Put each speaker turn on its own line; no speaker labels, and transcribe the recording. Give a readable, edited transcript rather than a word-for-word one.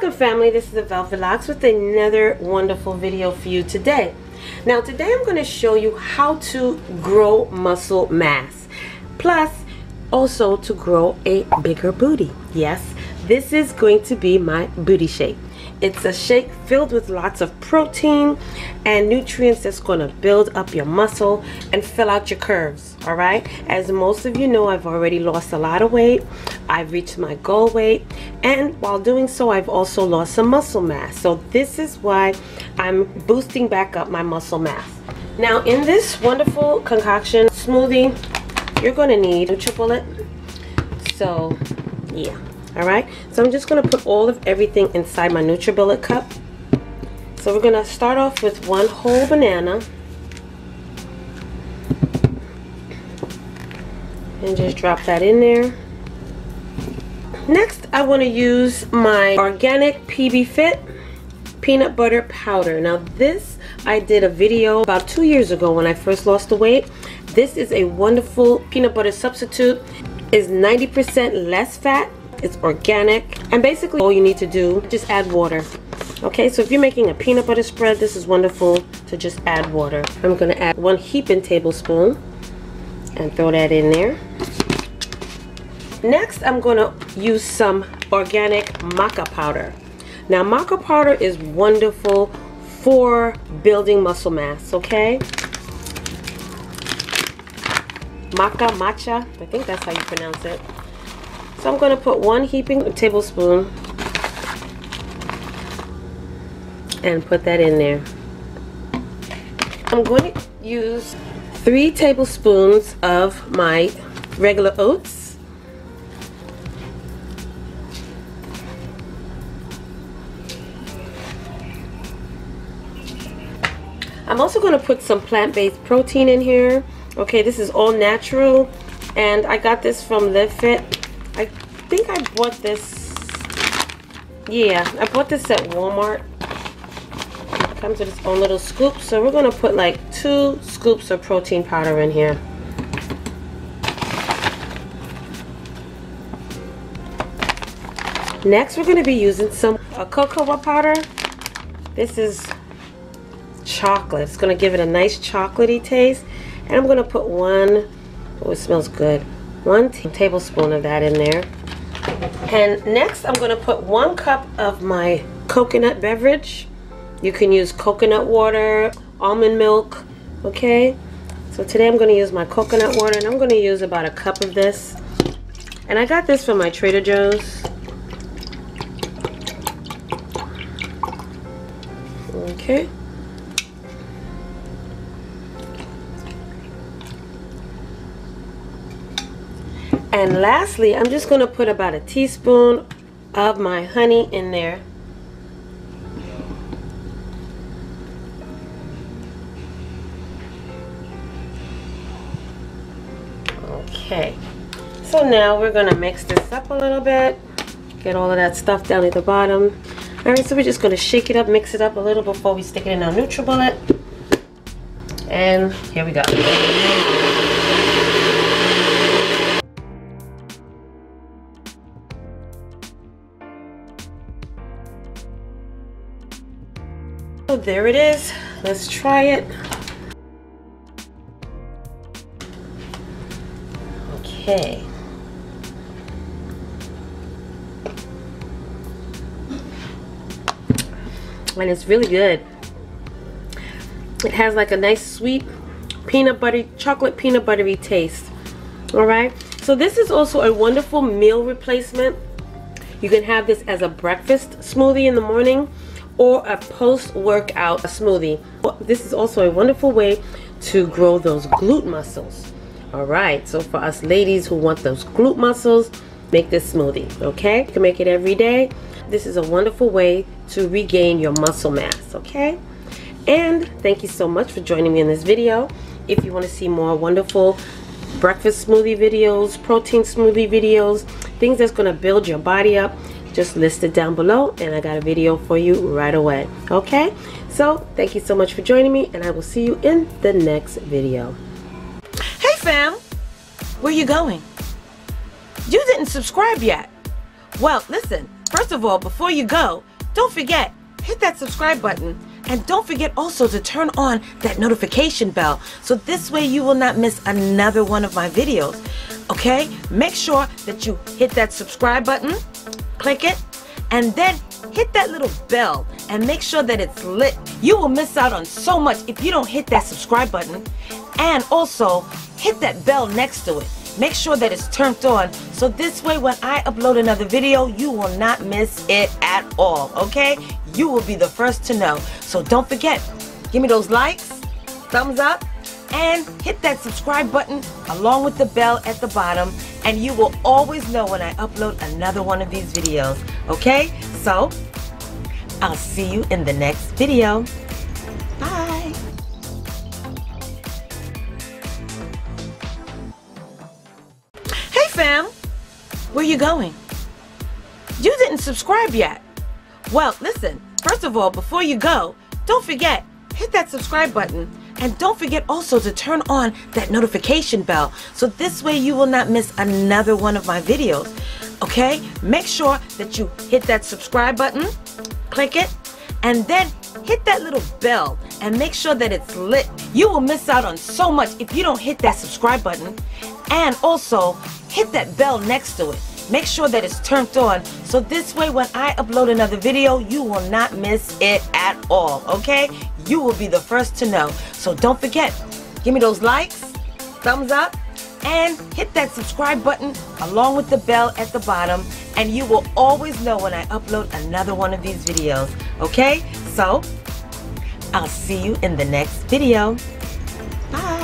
Welcome family, this is the Velvet Locks with another wonderful video for you today. Now today I'm going to show you how to grow muscle mass, plus also to grow a bigger booty. Yes, this is going to be my booty shake. It's a shake filled with lots of protein and nutrients that's going to build up your muscle and fill out your curves. All right, as most of you know, I've already lost a lot of weight. I've reached my goal weight, and while doing so, I've also lost some muscle mass. So this is why I'm boosting back up my muscle mass. Now in this wonderful concoction smoothie, you're going to need NutriBullet. So yeah. Alright, so I'm just going to put all of everything inside my NutriBullet cup. So we're going to start off with one whole banana. And just drop that in there. Next, I want to use my organic PB Fit peanut butter powder. Now this, I did a video about 2 years ago when I first lost the weight. This is a wonderful peanut butter substitute. It's 90% less fat. It's organic, and basically all you need to do, just add water. Okay, so if you're making a peanut butter spread, this is wonderful to just add water. I'm going to add 1 heaping tablespoon and throw that in there. Next, I'm going to use some organic maca powder. Now maca powder is wonderful for building muscle mass, okay? Matcha, I think that's how you pronounce it. So I'm going to put 1 heaping tablespoon and put that in there. I'm going to use 3 tablespoons of my regular oats. I'm also going to put some plant-based protein in here. Okay, this is all natural, and I got this from Live Fit. I think I bought this, yeah, I bought this at Walmart. It comes with its own little scoop, so we're going to put like 2 scoops of protein powder in here. Next, we're going to be using some cocoa powder. This is chocolate. It's going to give it a nice chocolatey taste, and I'm going to put 1, oh, it smells good. 1 tablespoon of that in there. And next I'm going to put 1 cup of my coconut beverage. You can use coconut water, almond milk, okay? So today I'm going to use my coconut water, and I'm going to use about 1 cup of this. And I got this from my Trader Joe's. Okay. And lastly, I'm just going to put about 1 teaspoon of my honey in there. Okay, so now we're going to mix this up a little bit. Get all of that stuff down at the bottom. Alright, so we're just going to shake it up, mix it up a little before we stick it in our NutriBullet. And here we go. So there it is. Let's try it. Okay. And it's really good. It has like a nice sweet peanut butter, chocolate peanut buttery taste. Alright. So this is also a wonderful meal replacement. You can have this as a breakfast smoothie in the morning, or a post-workout smoothie. This is also a wonderful way to grow those glute muscles. Alright, so for us ladies who want those glute muscles, make this smoothie, okay? You can make it every day. This is a wonderful way to regain your muscle mass, okay? And thank you so much for joining me in this video. If you want to see more wonderful breakfast smoothie videos, protein smoothie videos, things that's going to build your body up, just list it down below, and I got a video for you right away. Okay, so thank you so much for joining me, and I will see you in the next video.
Hey fam, where you going? You didn't subscribe yet. Well, listen, first of all, before you go, don't forget, hit that subscribe button. And don't forget also to turn on that notification bell. So this way you will not miss another one of my videos. Okay? Make sure that you hit that subscribe button, click it, and then hit that little bell and make sure that it's lit. You will miss out on so much if you don't hit that subscribe button, and also hit that bell next to it. Make sure that it's turned on, so this way when I upload another video, you will not miss it at all, okay? You will be the first to know. So don't forget, give me those likes, thumbs up, and hit that subscribe button along with the bell at the bottom, and you will always know when I upload another one of these videos, okay? So, I'll see you in the next video. Bye! Hey fam! Where you going? You didn't subscribe yet. Well, listen, first of all, before you go, don't forget, hit that subscribe button. And don't forget also to turn on that notification bell, so this way you will not miss another one of my videos. Okay? Make sure that you hit that subscribe button, click it, and then hit that little bell and make sure that it's lit. You will miss out on so much if you don't hit that subscribe button, and also hit that bell next to it. Make sure that it's turned on, so this way when I upload another video, you will not miss it at all, okay? You will be the first to know. So don't forget, give me those likes, thumbs up, and hit that subscribe button along with the bell at the bottom, and you will always know when I upload another one of these videos, okay? So, I'll see you in the next video. Bye!